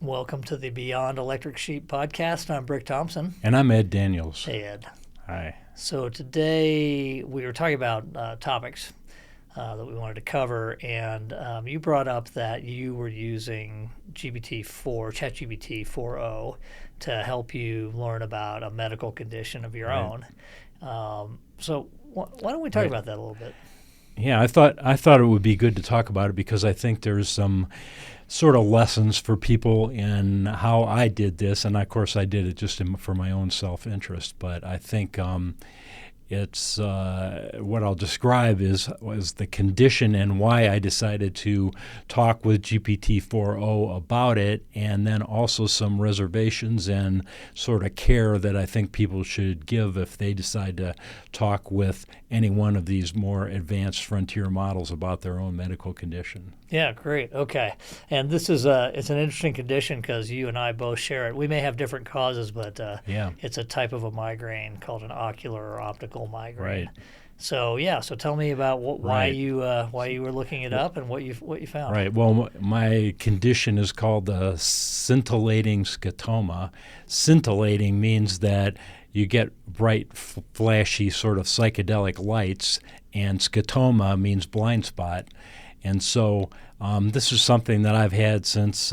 Welcome to the Beyond Electric Sheep podcast. I'm Brick Thompson. And I'm Ed Daniels. Hey, Ed. Hi. So today we were talking about topics that we wanted to cover, and you brought up that you were using ChatGPT 4.0 to help you learn about a medical condition of your own. So why don't we talk about that a little bit? Yeah, I thought it would be good to talk about it because I think there's some sort of lessons for people in how I did this, and of course I did it just for my own self-interest. But I think it's what I'll describe was the condition and why I decided to talk with GPT 4.0 about it, and then also some reservations and sort of care that I think people should give if they decide to talk with any one of these more advanced frontier models about their own medical condition. Yeah, great. Okay. And this is it's an interesting condition because you and I both share it. We may have different causes, but it's a type of a migraine called an ocular or optical migraine. Right. So so tell me about why you were looking it up and what you found. Right. Well, my condition is called scintillating scotoma. Scintillating means that you get bright, flashy, sort of psychedelic lights, and scotoma means blind spot. And so this is something that I've had since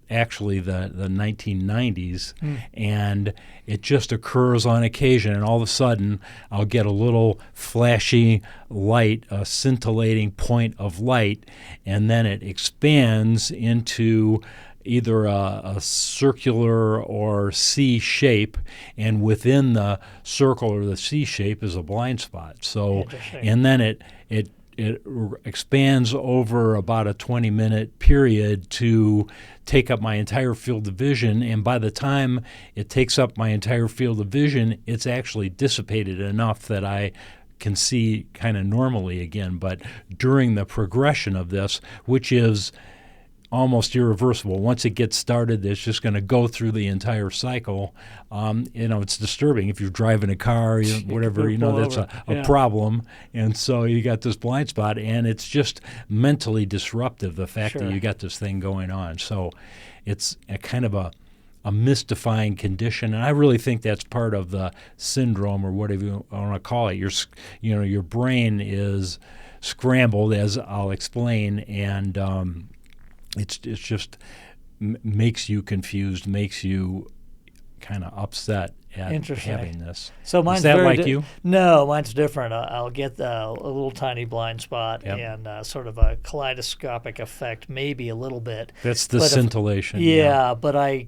actually the 1990s, and it just occurs on occasion, and all of a sudden I'll get a little flashy light, a scintillating point of light, and then it expands into either a circular or C shape, and within the circle or the C shape is a blind spot. So, and then it expands over about a 20-minute period to take up my entire field of vision, and by the time it takes up my entire field of vision, it's actually dissipated enough that I can see kind of normally again. But during the progression of this, which is almost irreversible. Once it gets started, it's just going to go through the entire cycle. It's disturbing. If you're driving a car, whatever, that's a problem. And so you got this blind spot, and it's just mentally disruptive, the fact that you got this thing going on. So it's a kind of a mystifying condition, and I really think that's part of the syndrome, or whatever you want to call it. Your brain is scrambled, as I'll explain, and it's just makes you confused, makes you kind of upset at having this. So mine's is that like you? No, mine's different. I'll get a little tiny blind spot and sort of a kaleidoscopic effect, maybe a little bit. That's the scintillation. But I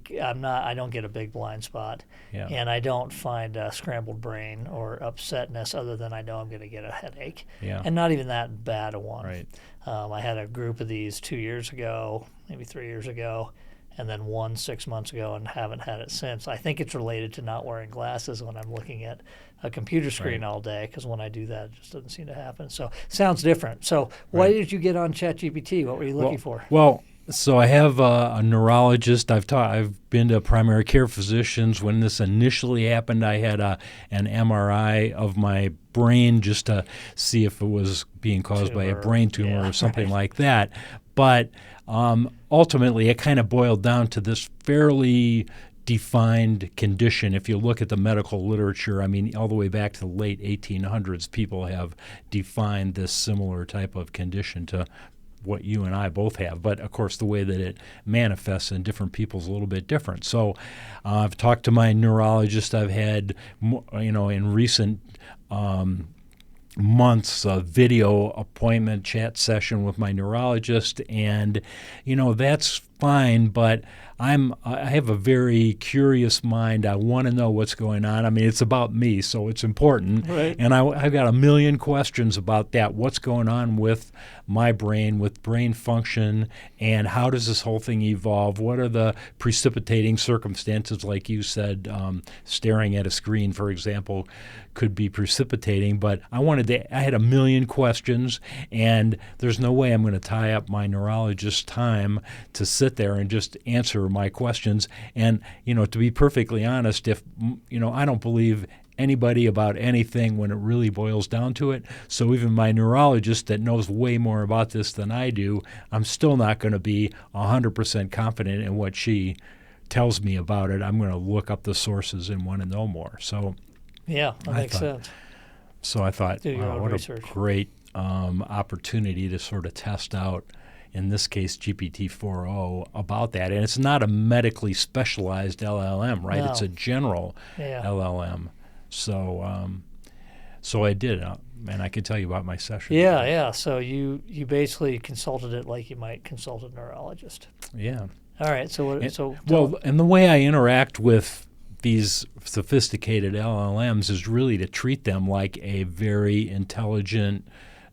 don't get a big blind spot, and I don't find a scrambled brain or upsetness other than I know I'm going to get a headache, and not even that bad a one. Right. I had a group of these 2 years ago, maybe 3 years ago, and then one 6 months ago, and haven't had it since. I think it's related to not wearing glasses when I'm looking at a computer screen all day, because when I do that, it just doesn't seem to happen. So sounds different. So why did you get on ChatGPT? What were you looking for? Well, so I have a neurologist. I've been to primary care physicians. When this initially happened, I had an MRI of my brain just to see if it was being caused by a brain tumor or something like that. But ultimately, it kind of boiled down to this fairly defined condition. If you look at the medical literature, I mean, all the way back to the late 1800s, people have defined this similar type of condition to what you and I both have. But, of course, the way that it manifests in different people is a little bit different. So I've talked to my neurologist. I've had, in recent months, a video appointment chat session with my neurologist, and that's fine, but I have a very curious mind. I want to know what's going on. I mean, it's about me, so it's important. Right. And I've got a million questions about that. What's going on with my brain, with brain function, and how does this whole thing evolve? What are the precipitating circumstances, like you said, staring at a screen, for example, could be precipitating. But I had a million questions, and there's no way I'm going to tie up my neurologist's time to sit there and just answer my questions. And, to be perfectly honest, if, I don't believe anybody about anything when it really boils down to it. So even my neurologist that knows way more about this than I do, I'm still not going to be 100% confident in what she tells me about it. I'm going to look up the sources and want to know more. So Yeah, that makes sense. So I thought, Do your wow, own what research. a great opportunity to sort of test out, in this case, GPT-4o about that. And it's not a medically specialized LLM, right? No. It's a general Yeah. LLM. So so I did, and I can tell you about my session. Yeah, yeah. So you basically consulted it like you might consult a neurologist. Yeah. All right. So what? And, So well, and the way I interact with these sophisticated LLMs is really to treat them like a very intelligent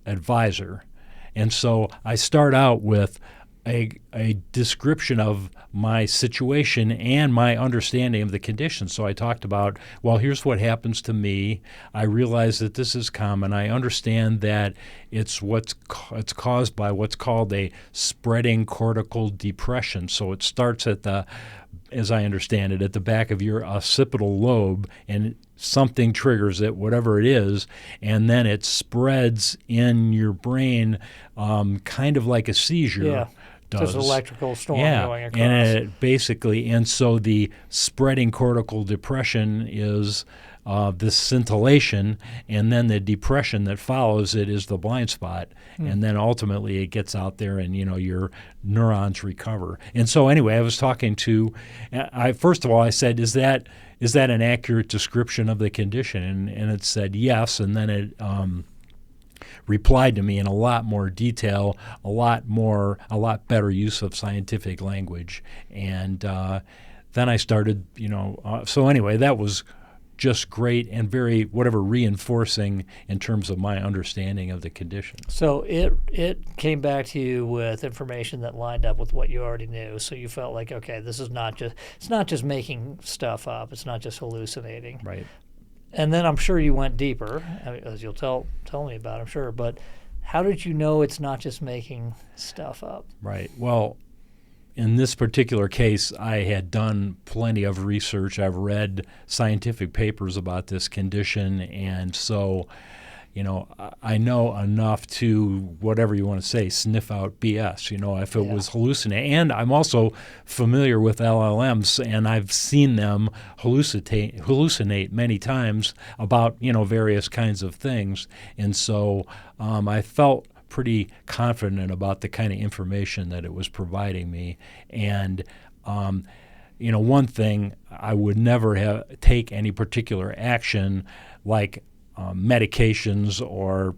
advisor. And so I start out with a description of my situation and my understanding of the condition. So I talked about, well, here's what happens to me. I realize that this is common. I understand that it's caused by what's called a spreading cortical depression. So it starts at the, as I understand it, at the back of your occipital lobe, and something triggers it, whatever it is, and then it spreads in your brain, kind of like a seizure. Yeah. Does. There's an electrical storm going across. And it basically, and so the spreading cortical depression is this scintillation, and then the depression that follows it is the blind spot, and then ultimately it gets out there, and your neurons recover. And so anyway, I was talking to, first of all I said, is that an accurate description of the condition? And it said yes, and then it replied to me in a lot more detail, a lot better use of scientific language. And then I started, so anyway, that was just great and very reinforcing in terms of my understanding of the condition. So it came back to you with information that lined up with what you already knew. So you felt like, okay, this is it's not just making stuff up. It's not just hallucinating. Right. And then I'm sure you went deeper, as you'll tell me about, I'm sure. But how did you know it's not just making stuff up? Right. Well, in this particular case, I had done plenty of research. I've read scientific papers about this condition, and so, I know enough to, whatever you want to say, sniff out BS, if it was hallucinating. And I'm also familiar with LLMs, and I've seen them hallucinate many times about, various kinds of things. And so I felt pretty confident about the kind of information that it was providing me. And, one thing, I would never take any particular action like medications or,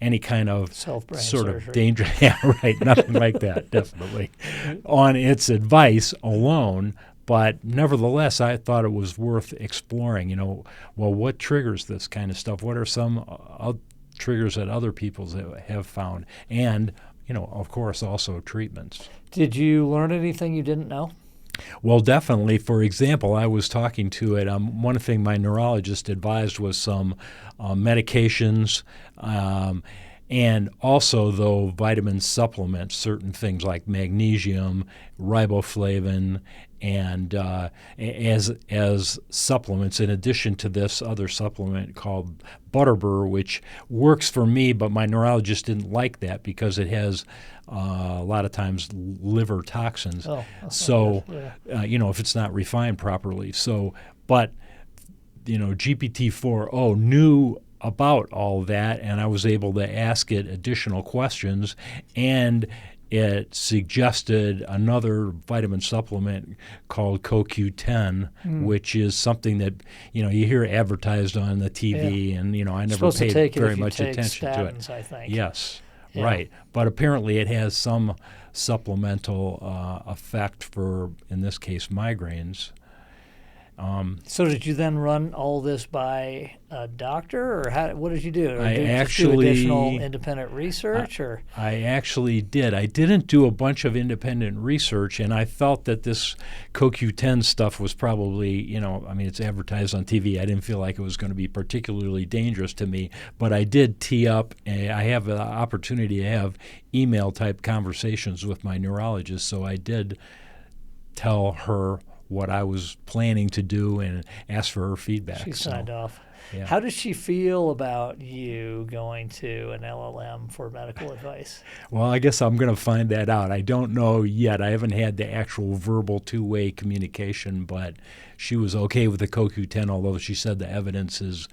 any kind of Self-brain sort surgery. of danger. Yeah, right. Nothing like that, definitely. On its advice alone. But nevertheless, I thought it was worth exploring, well, what triggers this kind of stuff? What are some triggers that other people have found? And, of course, also treatments. Did you learn anything you didn't know? Well, definitely. For example, I was talking to it. One thing my neurologist advised was some medications, and also, though, vitamin supplements, certain things like magnesium, riboflavin, and as supplements, in addition to this other supplement called Butterbur, which works for me, but my neurologist didn't like that because it has a lot of times liver toxins. Oh, so, yeah. If it's not refined properly. So, but, GPT-4o knew about all that, and I was able to ask it additional questions, and it suggested another vitamin supplement called CoQ10, which is something that, you hear advertised on the TV, and, I never paid very much attention to it. I think. Yes, Yeah. right. But apparently it has some supplemental effect for, in this case, migraines. So did you then run all this by a doctor, or what did you do? Or I did you actually do additional independent research, or? I actually did. I didn't do a bunch of independent research, and I felt that this CoQ10 stuff was probably, it's advertised on TV. I didn't feel like it was going to be particularly dangerous to me, but I did tee up. I have the opportunity to have email-type conversations with my neurologist, so I did tell her what I was planning to do and asked for her feedback. She signed off. Yeah. How does she feel about you going to an LLM for medical advice? Well, I guess I'm going to find that out. I don't know yet. I haven't had the actual verbal two-way communication, but she was okay with the CoQ10, although she said the evidence is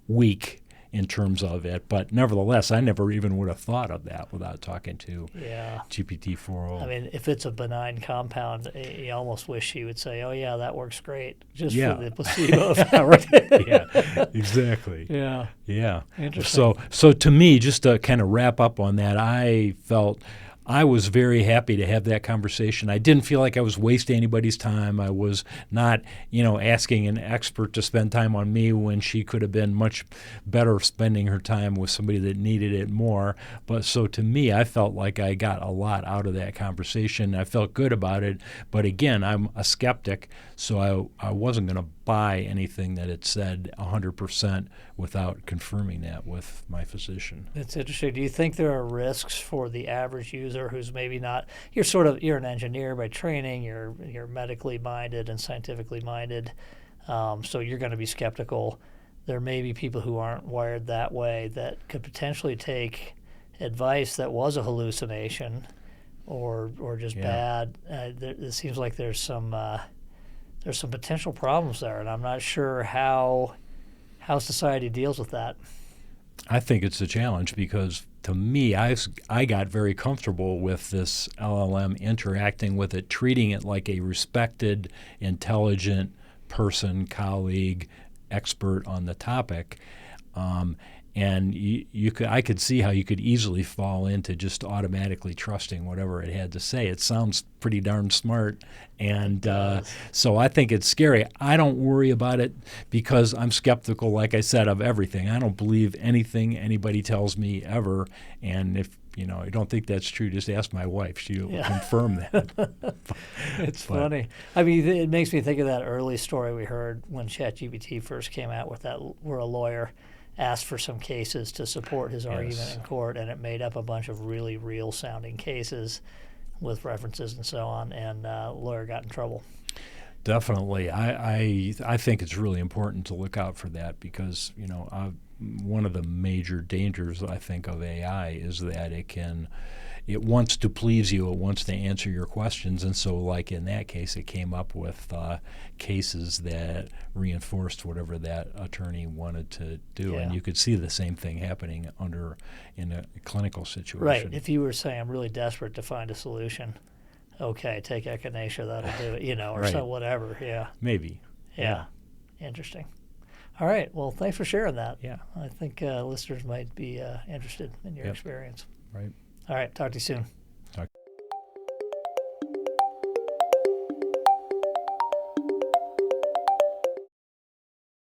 weak in terms of it. But nevertheless, I never even would have thought of that without talking to GPT-4o. I mean, if it's a benign compound, you almost wish he would say, "Oh yeah, that works great," just Yeah. for the placebo effect. Right. Yeah, exactly. Yeah. Yeah. Interesting. So to me, just to kind of wrap up on that, I felt I was very happy to have that conversation. I didn't feel like I was wasting anybody's time. I was not, asking an expert to spend time on me when she could have been much better spending her time with somebody that needed it more. But so to me, I felt like I got a lot out of that conversation. I felt good about it. But again, I'm a skeptic, so I wasn't going to buy anything that it said 100% without confirming that with my physician. It's interesting. Do you think there are risks for the average user who's maybe not? You're an engineer by training. You're medically minded and scientifically minded, so you're going to be skeptical. There may be people who aren't wired that way that could potentially take advice that was a hallucination, or just bad. It seems like there's some potential problems there, and I'm not sure how society deals with that. I think it's a challenge because to me, I got very comfortable with this LLM interacting with it, treating it like a respected, intelligent person, colleague, expert on the topic. And I could see how you could easily fall into just automatically trusting whatever it had to say. It sounds pretty darn smart, and so I think it's scary. I don't worry about it because I'm skeptical, like I said, of everything. I don't believe anything anybody tells me ever, and if you don't think that's true, just ask my wife. She'll confirm that. It's funny. I mean, it makes me think of that early story we heard when ChatGPT first came out with that, where a lawyer asked for some cases to support his argument in court, and it made up a bunch of really real-sounding cases with references and so on, and the lawyer got in trouble. Definitely. I think it's really important to look out for that because, one of the major dangers, I think, of AI is that it wants to please you. It wants to answer your questions. And so, like in that case, it came up with cases that reinforced whatever that attorney wanted to do. Yeah. And you could see the same thing happening in a clinical situation. Right. If you were saying, I'm really desperate to find a solution, okay, take echinacea, that'll do it, or Right. so whatever. Yeah. Maybe. Yeah. Interesting. All right. Well, thanks for sharing that. Yeah. I think listeners might be interested in your experience. Right. All right. Talk to you soon.